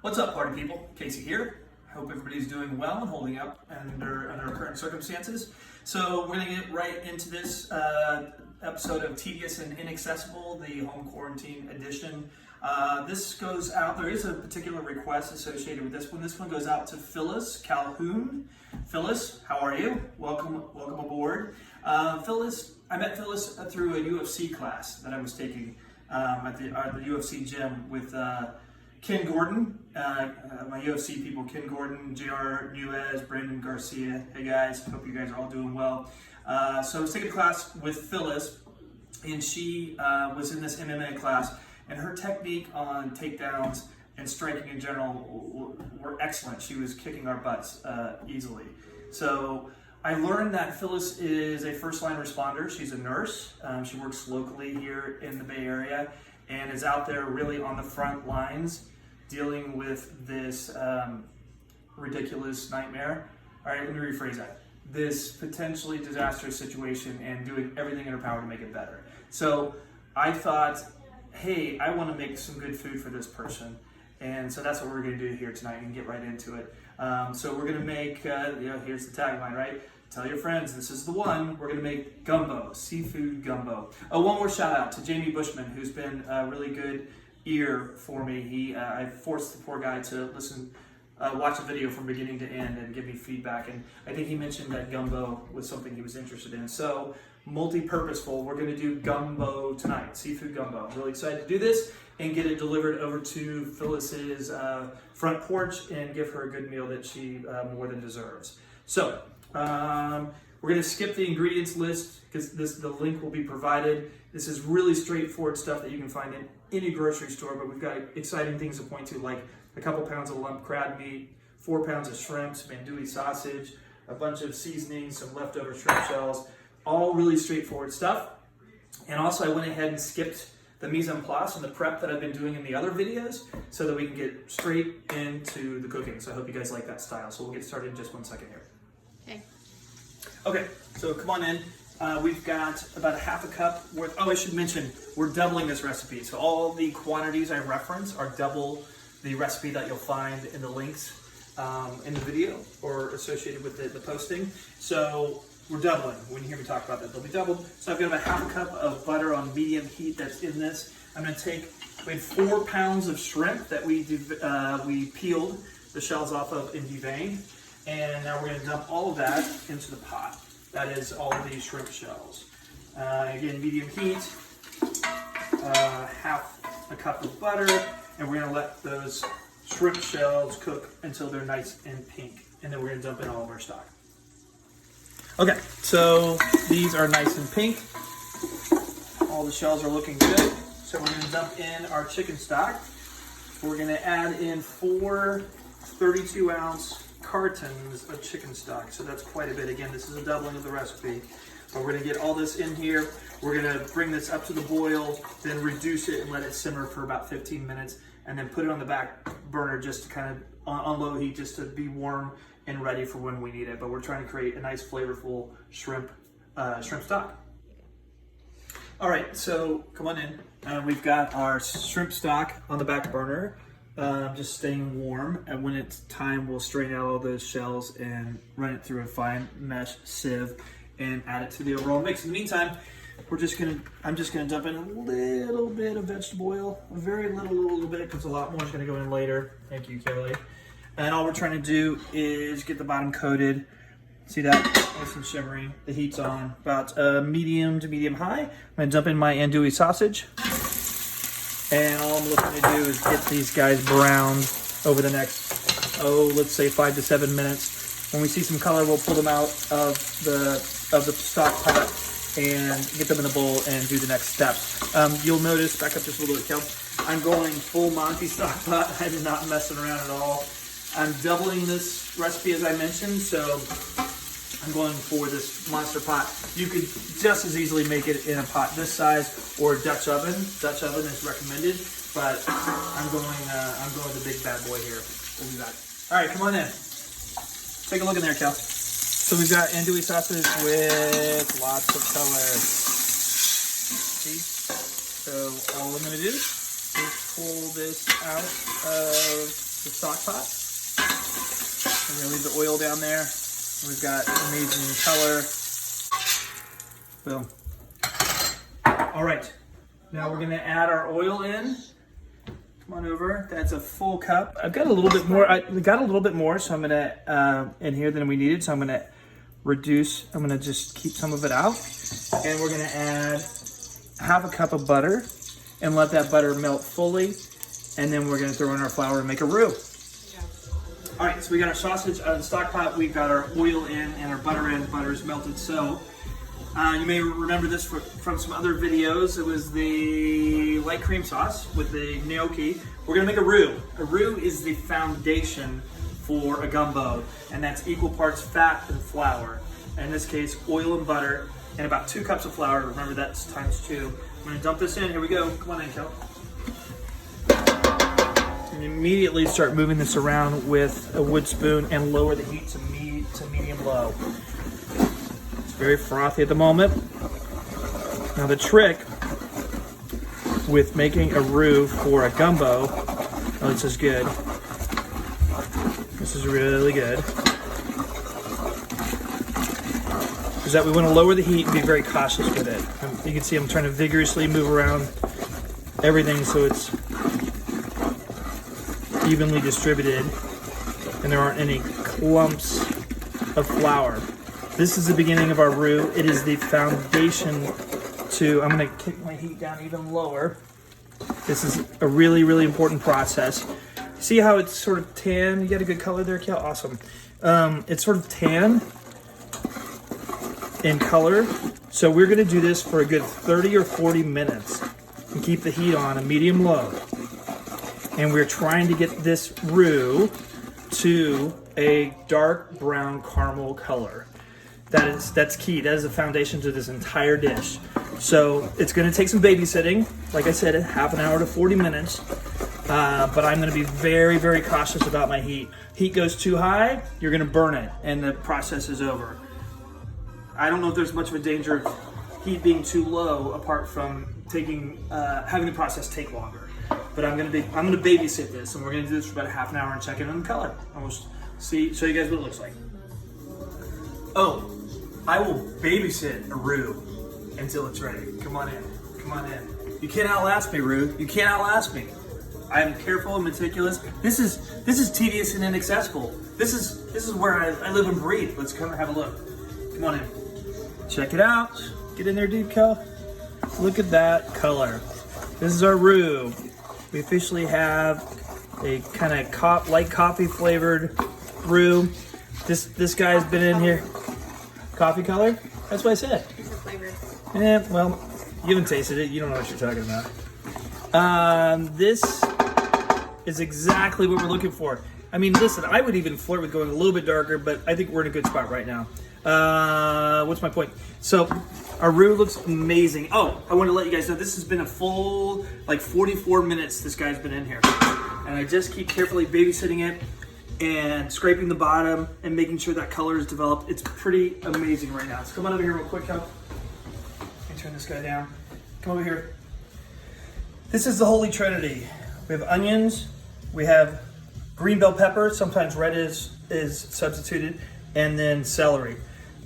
What's up, party people? Casey here. Hope everybody's doing well and holding up under current circumstances. So we're going to get right into this episode of Tedious and Inaccessible, the home quarantine edition. This goes out, there is a particular request associated with this one. This one goes out to Phyllis Calhoun. Phyllis, how are you? Welcome aboard. Phyllis, I met Phyllis through a UFC class that I was taking at the UFC gym with Ken Gordon, my UFC people, Ken Gordon, JR Nuez, Brandon Garcia. Hey guys, hope you guys are all doing well. So I was taking a class with Phyllis, and she was in this MMA class, and her technique on takedowns and striking in general were excellent. She was kicking our butts easily. So I learned that Phyllis is a first-line responder. She's a nurse. She works locally here in the Bay Area and is out there really on the front lines dealing with this ridiculous nightmare. All right, let me rephrase that. This potentially disastrous situation and doing everything in her power to make it better. So I thought, hey, I want to make some good food for this person. And so that's what we're going to do here tonight and get right into it. So we're going to make, here's the tagline, right? Tell your friends, this is the one. We're going to make gumbo, seafood gumbo. Oh, one more shout out to Jamie Bushman, who's been a really good ear for me. I forced the poor guy to watch a video from beginning to end and give me feedback. And I think he mentioned that gumbo was something he was interested in. So multi-purposeful, we're going to do gumbo tonight, seafood gumbo. I'm really excited to do this and get it delivered over to Phyllis's front porch and give her a good meal that she more than deserves. So we're going to skip the ingredients list because the link will be provided. This is really straightforward stuff that you can find in any grocery store, but we've got exciting things to point to, like a couple pounds of lump crab meat, 4 pounds of shrimp, some andouille sausage, a bunch of seasonings, some leftover shrimp shells, all really straightforward stuff. And also I went ahead and skipped the mise en place and the prep that I've been doing in the other videos so that we can get straight into the cooking. So I hope you guys like that style. So we'll get started in just 1 second here. Okay, so come on in. We've got about a half a cup worth. Oh, I should mention, we're doubling this recipe. So all the quantities I reference are double the recipe that you'll find in the links in the video or associated with the posting. So we're doubling. When you hear me talk about that, they'll be doubled. So I've got about half a cup of butter on medium heat that's in this. I'm going to take, we had 4 pounds of shrimp that we peeled the shells off of and deveined. And now we're going to dump all of that into the pot. That is all of these shrimp shells. Again, medium heat, half a cup of butter, and we're going to let those shrimp shells cook until they're nice and pink. And then we're going to dump in all of our stock. Okay, so these are nice and pink. All the shells are looking good. So we're going to dump in our chicken stock. We're going to add in 4 32-ounce cartons of chicken stock. So that's quite a bit. Again, this is a doubling of the recipe. But we're going to get all this in here. We're going to bring this up to the boil, then reduce it and let it simmer for about 15 minutes, and then put it on the back burner just to kind of on low heat, just to be warm and ready for when we need it. But we're trying to create a nice flavorful shrimp stock. All right, so come on in. We've got our shrimp stock on the back burner, just staying warm. And when it's time, we'll strain out all those shells and run it through a fine mesh sieve and add it to the overall mix. In the meantime, I'm just gonna dump in a little bit of vegetable oil, a very little bit, because a lot more is gonna go in later. Thank you, Kelly. And all we're trying to do is get the bottom coated. See that? Nice and shimmering. The heat's on about medium to medium high. I'm gonna dump in my andouille sausage. And all I'm looking to do is get these guys browned over the next, let's say 5 to 7 minutes. When we see some color, we'll pull them out of the stock pot and get them in a bowl and do the next step. You'll notice, back up just a little bit, Kel, I'm going full Monty stock pot. I'm not messing around at all. I'm doubling this recipe as I mentioned, so I'm going for this monster pot. You could just as easily make it in a pot this size or a Dutch oven. Dutch oven is recommended, but I'm going the big bad boy here. We'll be back. All right, come on in. Take a look in there, Kel. So we've got andouille sausage with lots of color. See? So all I'm going to do is pull this out of the stock pot. We're gonna leave the oil down there. We've got amazing color. Boom. All right, now we're gonna add our oil in. Come on over, that's a full cup. I've got a little bit more, so I'm gonna, in here than we needed, so I'm gonna reduce, I'm gonna just keep some of it out. And we're gonna add half a cup of butter and let that butter melt fully. And then we're gonna throw in our flour and make a roux. All right, so we got our sausage out of the stock pot, we've got our oil in and our butter in, butter is melted. So you may remember this from some other videos. It was the light cream sauce with the gnocchi. We're gonna make a roux. A roux is the foundation for a gumbo, and that's equal parts fat and flour. In this case, oil and butter, and about 2 cups of flour. Remember that's times 2. I'm gonna dump this in, here we go. Come on in, Kel. And immediately start moving this around with a wood spoon and lower the heat to medium low. It's very frothy at the moment. Now the trick with making a roux for a gumbo, oh, this is good. This is really good. Is that we want to lower the heat and be very cautious with it. You can see I'm trying to vigorously move around everything so it's evenly distributed and there aren't any clumps of flour. This is the beginning of our roux. It is the foundation to, I'm gonna kick my heat down even lower. This is a really, really important process. See how it's sort of tan? You got a good color there, Kel? Awesome. It's sort of tan in color. So we're gonna do this for a good 30 or 40 minutes and keep the heat on a medium low. And we're trying to get this roux to a dark brown caramel color. That's key. That is the foundation to this entire dish. So it's gonna take some babysitting. Like I said, half an hour to 40 minutes. But I'm gonna be very, very cautious about my heat. Heat goes too high, you're gonna burn it, and the process is over. I don't know if there's much of a danger of heat being too low, apart from having the process take longer. But I'm gonna babysit this, and we're gonna do this for about a half an hour and check in on the color. And we'll show you guys what it looks like. Oh, I will babysit a roux until it's ready. Come on in, come on in. You can't outlast me, roux. You can't outlast me. I'm careful and meticulous. This is tedious and inaccessible. This is where I live and breathe. Let's come and have a look. Come on in. Check it out. Get in there, dude, Kel. Look at that color. This is our roux. We officially have a kind of light coffee flavored roux. This guy's been in here. Coffee color? That's what I said. It's a flavor. Yeah, well, you haven't tasted it. You don't know what you're talking about. This is exactly what we're looking for. I mean, listen, I would even flirt with going a little bit darker, but I think we're in a good spot right now. What's my point? So our roux looks amazing. Oh, I want to let you guys know this has been a full, like 44 minutes this guy's been in here. And I just keep carefully babysitting it and scraping the bottom and making sure that color is developed. It's pretty amazing right now. So come on over here real quick, Kel. Let me turn this guy down. Come over here. This is the Holy Trinity. We have onions, we have green bell pepper, sometimes red is substituted, and then celery.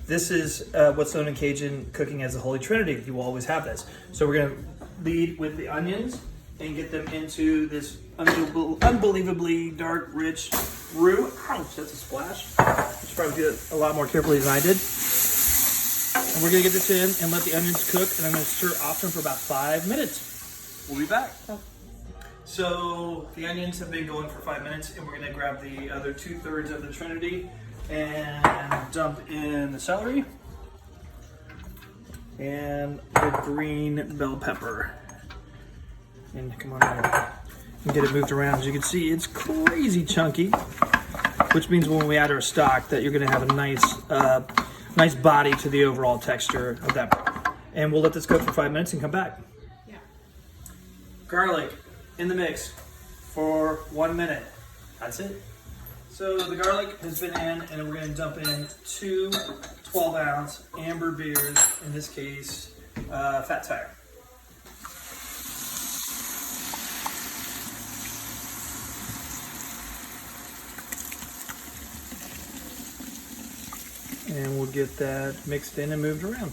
This is what's known in Cajun cooking as the Holy Trinity. You will always have this. So we're gonna lead with the onions and get them into this unbelievably dark, rich roux. Ouch, that's a splash. You should probably do it a lot more carefully than I did. And we're gonna get this in and let the onions cook, and I'm gonna stir often for about 5 minutes. We'll be back. Oh. So the onions have been going for 5 minutes, and we're gonna grab the other 2/3 of the Trinity and dump in the celery and the green bell pepper. And come on over and get it moved around. As you can see, it's crazy chunky, which means when we add our stock that you're gonna have a nice body to the overall texture of that. And we'll let this cook for 5 minutes and come back. Yeah. Garlic in the mix for 1 minute. That's it. So the garlic has been in, and we're gonna dump in 2 12-ounce amber beers, in this case, Fat Tire. And we'll get that mixed in and moved around.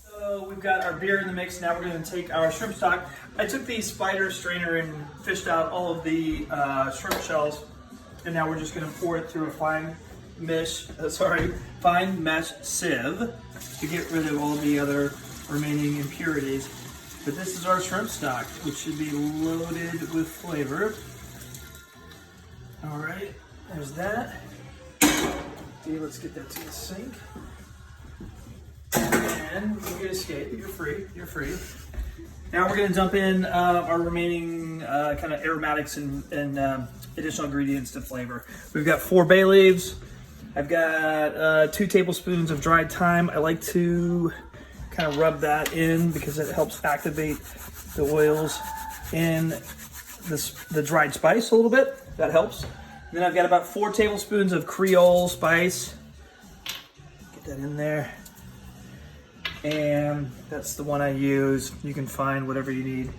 So we've got our beer in the mix. Now we're going to take our shrimp stock. I took the spider strainer and fished out all of the shrimp shells. And now we're just going to pour it through a fine mesh sieve to get rid of all the other remaining impurities. But this is our shrimp stock, which should be loaded with flavor. All right, there's that. Okay, let's get that to the sink. And you can escape. You're free. You're free. Now we're going to dump in our remaining kind of aromatics and additional ingredients to flavor. We've got 4 bay leaves. I've got 2 tablespoons of dried thyme. I like to kind of rub that in because it helps activate the oils in the dried spice a little bit. That helps. And then I've got about 4 tablespoons of Creole spice. Get that in there. And that's the one I use. You can find whatever you need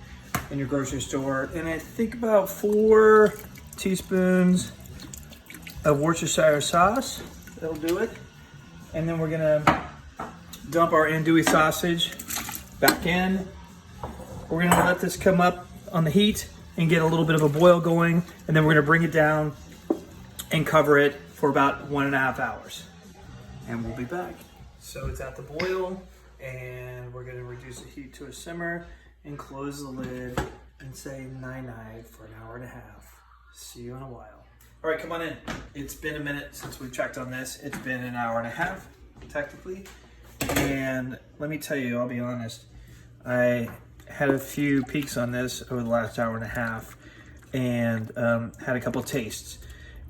in your grocery store. And I think about 4 teaspoons of Worcestershire sauce. That'll do it. And then we're gonna dump our andouille sausage back in. We're gonna let this come up on the heat and get a little bit of a boil going. And then we're gonna bring it down and cover it for about 1.5 hours. And we'll be back. So it's at the boil. And we're gonna reduce the heat to a simmer and close the lid and say night-night for 1.5 hours. See you in a while. All right, come on in. It's been a minute since we've checked on this. It's been 1.5 hours, technically. And let me tell you, I'll be honest, I had a few peeks on this over the last 1.5 hours and had a couple tastes.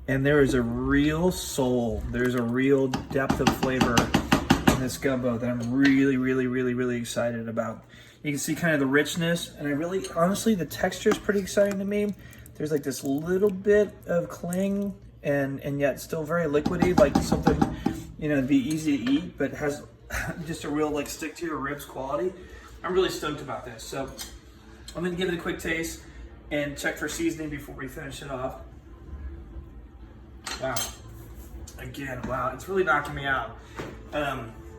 And there is a real soul, there's a real depth of flavor this gumbo that I'm really excited about. You can see kind of the richness, and honestly, the texture is pretty exciting to me. There's like this little bit of cling and yet still very liquidy, like something, you know, it'd be easy to eat, but has just a real like stick to your ribs quality. I'm really stoked about this. So I'm gonna give it a quick taste and check for seasoning before we finish it off. Wow. Again, wow, it's really knocking me out.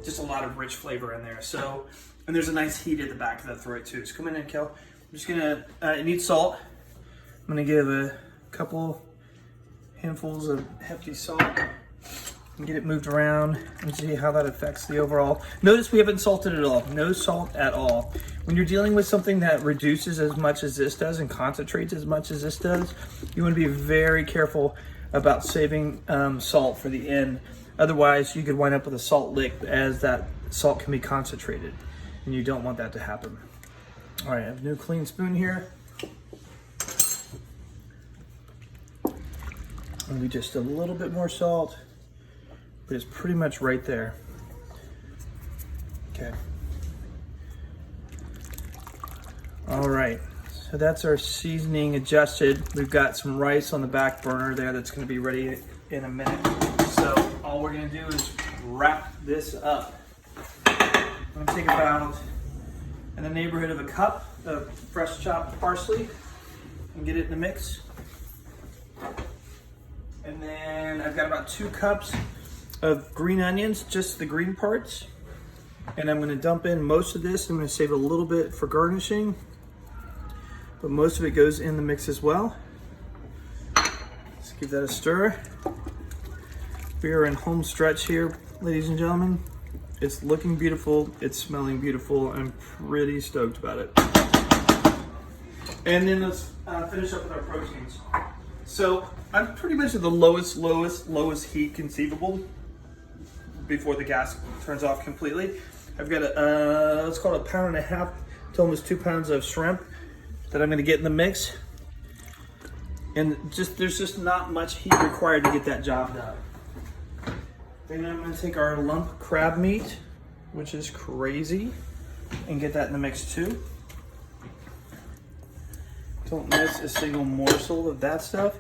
Just a lot of rich flavor in there. So, and there's a nice heat at the back of the throat too. So come in, Kel. I'm just gonna, it needs salt. I'm gonna give a couple handfuls of hefty salt and get it moved around and see how that affects the overall. Notice we haven't salted at all. No salt at all. When you're dealing with something that reduces as much as this does and concentrates as much as this does, you wanna be very careful about saving salt for the end. Otherwise, you could wind up with a salt lick as that salt can be concentrated, and you don't want that to happen. All right, I have a new clean spoon here. Maybe just a little bit more salt, but it's pretty much right there. Okay. All right, so that's our seasoning adjusted. We've got some rice on the back burner there that's gonna be ready in a minute. So all we're gonna do is wrap this up. I'm gonna take about in the neighborhood of a cup of fresh chopped parsley and get it in the mix. And then I've got about 2 cups of green onions, just the green parts. And I'm gonna dump in most of this. I'm gonna save a little bit for garnishing, but most of it goes in the mix as well. Let's give that a stir. We are in home stretch here, ladies and gentlemen. It's looking beautiful, it's smelling beautiful. I'm pretty stoked about it. And then let's finish up with our proteins. So I'm pretty much at the lowest heat conceivable before the gas turns off completely. I've got let's call it 1.5 pounds to almost 2 pounds of shrimp that I'm gonna get in the mix. And there's just not much heat required to get that job done. Then I'm gonna take our lump crab meat, which is crazy, and get that in the mix too. Don't miss a single morsel of that stuff.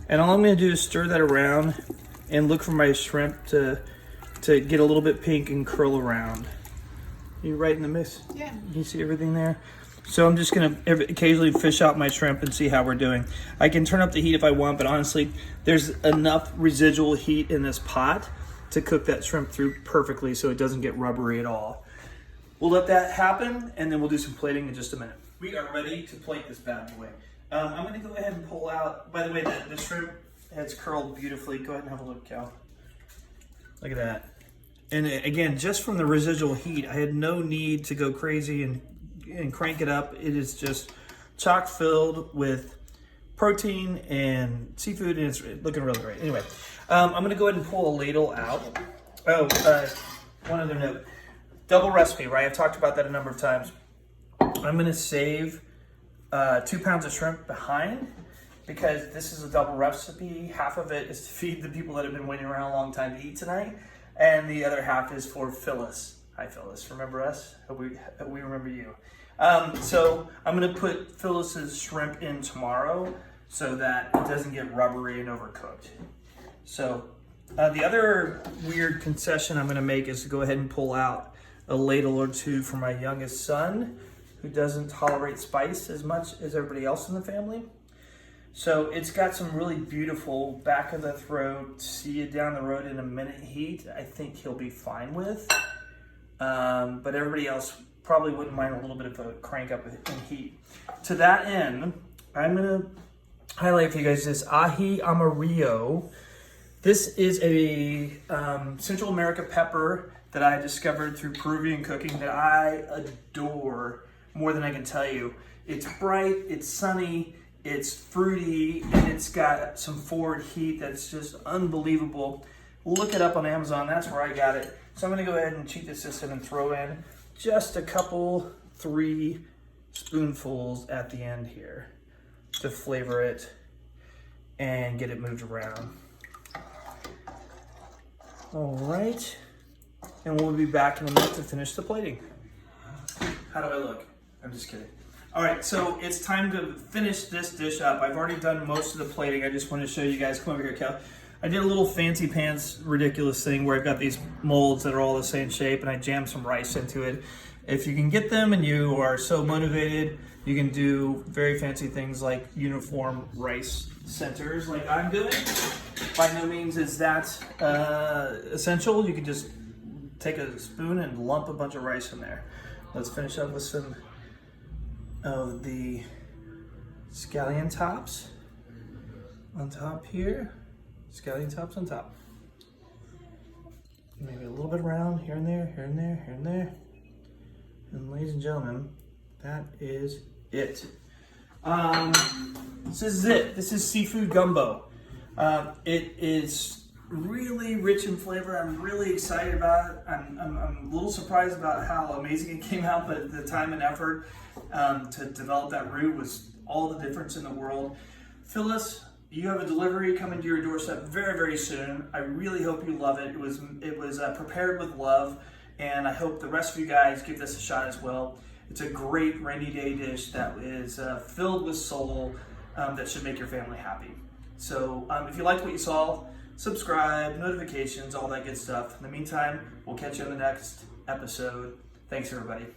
And all I'm gonna do is stir that around and look for my shrimp to get a little bit pink and curl around. You right in the mix? Yeah. You see everything there? So I'm just gonna occasionally fish out my shrimp and see how we're doing. I can turn up the heat if I want, but honestly, there's enough residual heat in this pot to cook that shrimp through perfectly so it doesn't get rubbery at all. We'll let that happen, and then we'll do some plating in just a minute. We are ready to plate this bad boy. I'm gonna go ahead and pull out, by the way, the shrimp has curled beautifully. Go ahead and have a look, Cal. Look at that. And again, just from the residual heat, I had no need to go crazy and crank it up. It is just chock filled with protein and seafood, and it's looking really great. Anyway, I'm gonna go ahead and pull a ladle out. Oh, one other note. Double recipe, right? I've talked about that a number of times. I'm gonna save 2 pounds of shrimp behind because this is a double recipe. Half of it is to feed the people that have been waiting around a long time to eat tonight, and the other half is for Phyllis. Hi, Phyllis. Remember us? Hope we remember you. So I'm gonna put Phyllis's shrimp in tomorrow so that it doesn't get rubbery and overcooked. So the other weird concession I'm gonna make is to go ahead and pull out a ladle or two for my youngest son, who doesn't tolerate spice as much as everybody else in the family. So it's got some really beautiful back of the throat, see it down the road in a minute heat. I think he'll be fine with. But everybody else probably wouldn't mind a little bit of a crank up in heat. To that end, I'm gonna highlight for you guys this ají amarillo. This is a Central America pepper that I discovered through Peruvian cooking that I adore more than I can tell you. It's bright, it's sunny, it's fruity, and it's got some forward heat that's just unbelievable. Look it up on Amazon, that's where I got it. So I'm gonna go ahead and cheat the system and throw in just a couple, 3 spoonfuls at the end here to flavor it and get it moved around. All right, and we'll be back in a minute to finish the plating. How do I look? I'm just kidding. All right, so it's time to finish this dish up. I've already done most of the plating. I just want to show you guys. Come over here, Cal. I did a little fancy pants ridiculous thing where I've got these molds that are all the same shape, and I jammed some rice into it. If you can get them and you are so motivated, you can do very fancy things like uniform rice centers like I'm doing. By no means is that essential. You can just take a spoon and lump a bunch of rice in there. Let's finish up with some of the scallion tops on top here. Scallion tops on top. Maybe a little bit around here and there, here and there, here and there. And ladies and gentlemen, that is it. This is it. This is seafood gumbo. It is really rich in flavor. I'm really excited about it. I'm a little surprised about how amazing it came out, but the time and effort to develop that roux was all the difference in the world. Phyllis, you have a delivery coming to your doorstep very, very soon. I really hope you love it. It was prepared with love, and I hope the rest of you guys give this a shot as well. It's a great rainy day dish that is filled with soul that should make your family happy. So if you liked what you saw, subscribe, notifications, all that good stuff. In the meantime, we'll catch you on the next episode. Thanks, everybody.